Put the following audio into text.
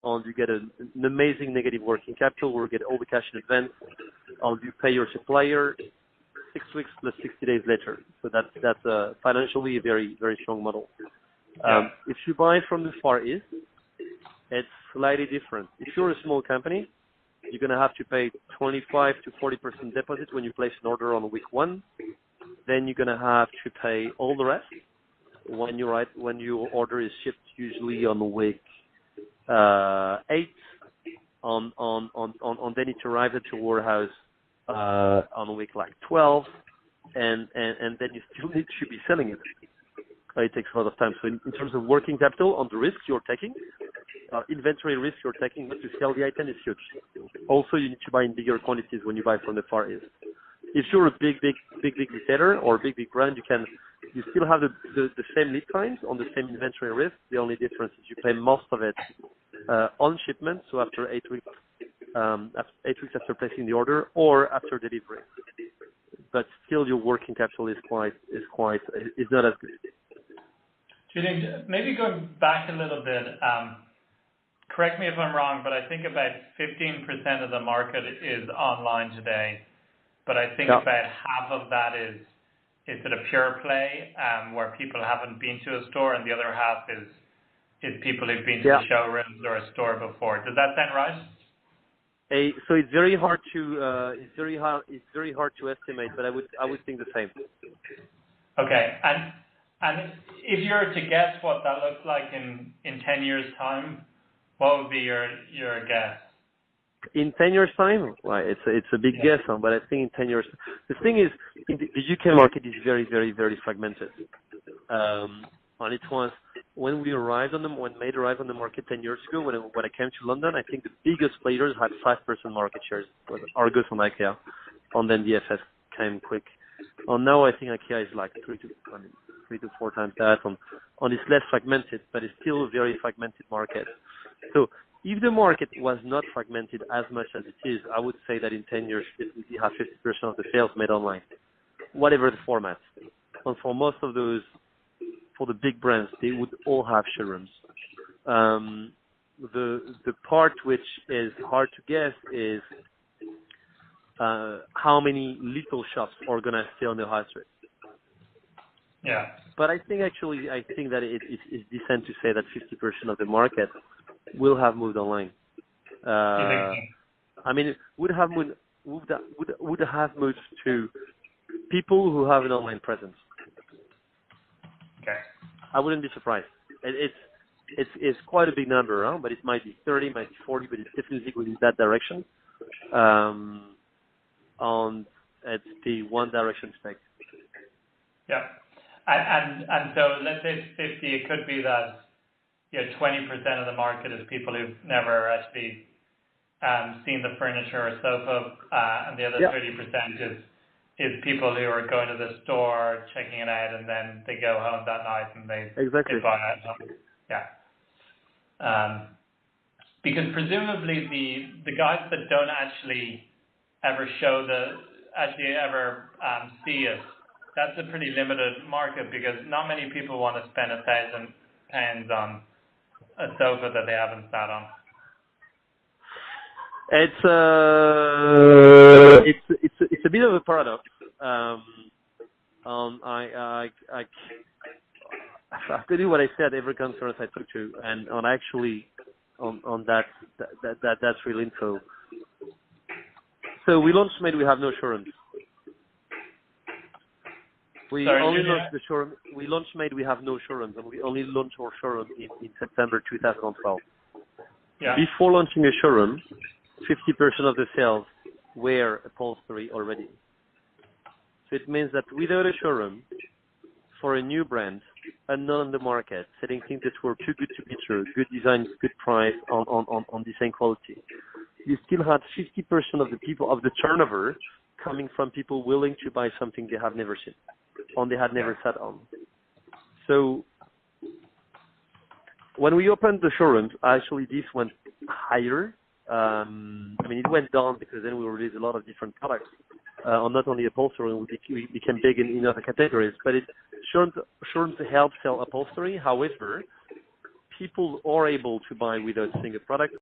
and you get an amazing negative working capital where you get all the cash in advance, and you pay your supplier 6 weeks plus 60 days later. So that's financially a very, very strong model. If you buy from the Far East, it's slightly different. If you're a small company, you're going to have to pay 25 to 40% deposit when you place an order on week 1. Then you're going to have to pay all the rest when your order is shipped, usually on week 8. Then it arrives at your warehouse on week like 12, and then you still need to be selling it. It takes a lot of time. So in terms of working capital, on the risk you're taking, inventory risk you're taking not to sell the item is huge. Also, you need to buy in bigger quantities when you buy from the Far East. If you're a big retailer or a big brand, you still have the same lead times on the same inventory risk. The only difference is you pay most of it on shipment, so after 8 weeks, 8 weeks after placing the order or after delivery. But still, your working capital is not as good. Julien, maybe going back a little bit, correct me if I'm wrong, but I think about 15% of the market is online today. But I think about half of that is it a pure play where people haven't been to a store, and the other half is people who've been to the showrooms or a store before. Does that sound right? So it's very hard to estimate, but I would think the same. Okay, and if you were to guess what that looks like in 10 years' time, what would be your guess? In 10 years' time? Well, it's a big guess, but I think in 10 years. The thing is, the UK market is very, very, very fragmented. And it was when Made arrived on the market 10 years ago, when I came to London, I think the biggest players had 5% market shares, was Argos and IKEA, and then DFS came quick. And now I think IKEA is like 3 to 4 times that, and it's less fragmented, but it's still a very fragmented market. So if the market was not fragmented as much as it is, I would say that in 10 years, we have 50% of the sales made online, whatever the format. And for most of those, for the big brands, they would all have showrooms. The part which is hard to guess is how many little shops are going to stay on the high street. Yeah. But I think that it's decent to say that 50% of the market will have moved online. I mean, would have moved to people who have an online presence. Okay. I wouldn't be surprised. It's quite a big number, huh? But it might be 30, might be 40, but it's definitely going in that direction. And it's the one direction spec. Yeah. And so let's say it's 50, it could be that 20% of the market is people who've never actually seen the furniture or sofa, and the other 30% is people who are going to the store, checking it out, and then they go home that night and they buy it. Yeah. Because presumably the guys that don't actually ever see it, that's a pretty limited market, because not many people want to spend £1,000 on a sofa that they haven't sat on. It's a bit of a paradox. I have to do what I said every conference I talk to, and on that's real info. So we launched Made, we have no showrooms. We launched Made, we have no showrooms, and we only launched our showroom in September 2012. Yeah. Before launching a showroom, 50% of the sales were upholstery already. So it means that without a showroom, for a new brand, unknown on the market, selling things that were too good to be true, good design, good price, on the same quality, you still had 50% of the turnover coming from people willing to buy something they have never seen, or they had never sat on. So when we opened the showrooms, actually this went higher. It went down because then we released a lot of different products, on not only upholstery, we became big in other categories. But showrooms help sell upholstery. However, people are able to buy without seeing a product.